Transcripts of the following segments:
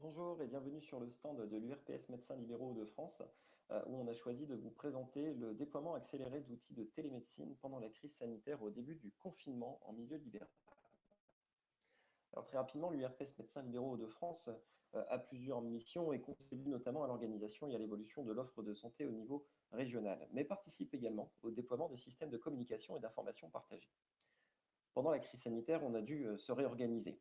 Bonjour et bienvenue sur le stand de l'URPS Médecins Libéraux de France, où on a choisi de vous présenter le déploiement accéléré d'outils de télémédecine pendant la crise sanitaire au début du confinement en milieu libéral. Alors très rapidement, l'URPS Médecins Libéraux de France a plusieurs missions et contribue notamment à l'organisation et à l'évolution de l'offre de santé au niveau régional, mais participe également au déploiement des systèmes de communication et d'information partagés. Pendant la crise sanitaire, on a dû se réorganiser.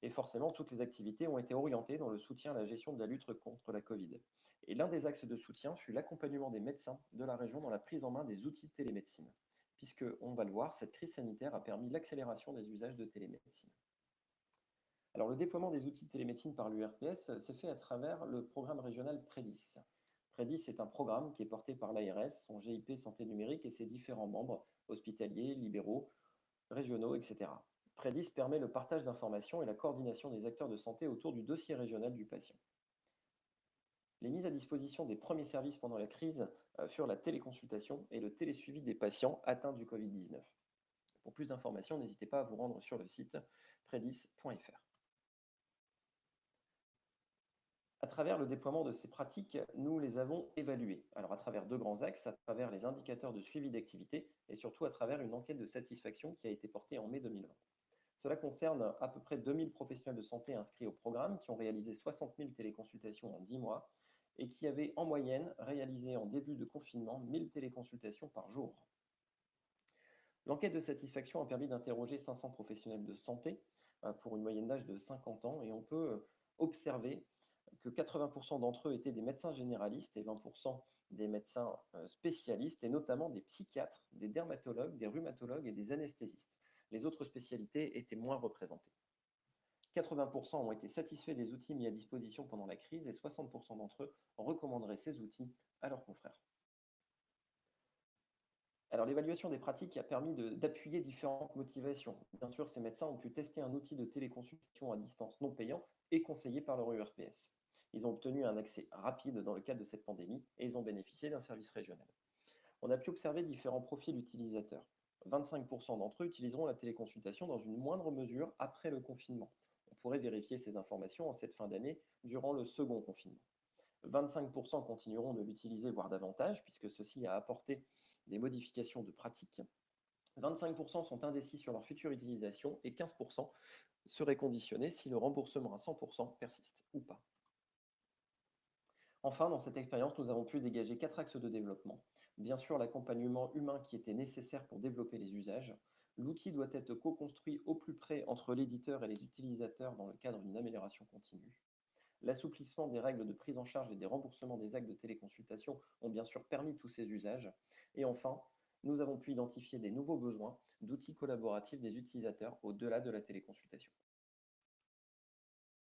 Et forcément, toutes les activités ont été orientées dans le soutien à la gestion de la lutte contre la Covid. Et l'un des axes de soutien fut l'accompagnement des médecins de la région dans la prise en main des outils de télémédecine, puisque, on va le voir, cette crise sanitaire a permis l'accélération des usages de télémédecine. Alors, le déploiement des outils de télémédecine par l'URPS s'est fait à travers le programme régional Prédis. Prédis est un programme qui est porté par l'ARS, son GIP Santé numérique et ses différents membres, hospitaliers, libéraux, régionaux, etc. Prédis permet le partage d'informations et la coordination des acteurs de santé autour du dossier régional du patient. Les mises à disposition des premiers services pendant la crise furent la téléconsultation et le télésuivi des patients atteints du Covid-19. Pour plus d'informations, n'hésitez pas à vous rendre sur le site predis.fr. À travers le déploiement de ces pratiques, nous les avons évaluées. Alors à travers deux grands axes, à travers les indicateurs de suivi d'activité et surtout à travers une enquête de satisfaction qui a été portée en mai 2020. Cela concerne à peu près 2000 professionnels de santé inscrits au programme qui ont réalisé 60 000 téléconsultations en 10 mois et qui avaient en moyenne réalisé en début de confinement 1000 téléconsultations par jour. L'enquête de satisfaction a permis d'interroger 500 professionnels de santé pour une moyenne d'âge de 50 ans et on peut observer que 80% d'entre eux étaient des médecins généralistes et 20% des médecins spécialistes et notamment des psychiatres, des dermatologues, des rhumatologues et des anesthésistes. Les autres spécialités étaient moins représentées. 80% ont été satisfaits des outils mis à disposition pendant la crise et 60% d'entre eux recommanderaient ces outils à leurs confrères. Alors l'évaluation des pratiques a permis d'appuyer différentes motivations. Bien sûr, ces médecins ont pu tester un outil de téléconsultation à distance non payant et conseillé par leur URPS. Ils ont obtenu un accès rapide dans le cadre de cette pandémie et ils ont bénéficié d'un service régional. On a pu observer différents profils utilisateurs. 25% d'entre eux utiliseront la téléconsultation dans une moindre mesure après le confinement. On pourrait vérifier ces informations en cette fin d'année durant le second confinement. 25% continueront de l'utiliser, voire davantage, puisque ceci a apporté des modifications de pratique. 25% sont indécis sur leur future utilisation et 15% seraient conditionnés si le remboursement à 100% persiste ou pas. Enfin, dans cette expérience, nous avons pu dégager 4 axes de développement. Bien sûr, l'accompagnement humain qui était nécessaire pour développer les usages. L'outil doit être co-construit au plus près entre l'éditeur et les utilisateurs dans le cadre d'une amélioration continue. L'assouplissement des règles de prise en charge et des remboursements des actes de téléconsultation ont bien sûr permis tous ces usages. Et enfin, nous avons pu identifier des nouveaux besoins d'outils collaboratifs des utilisateurs au-delà de la téléconsultation.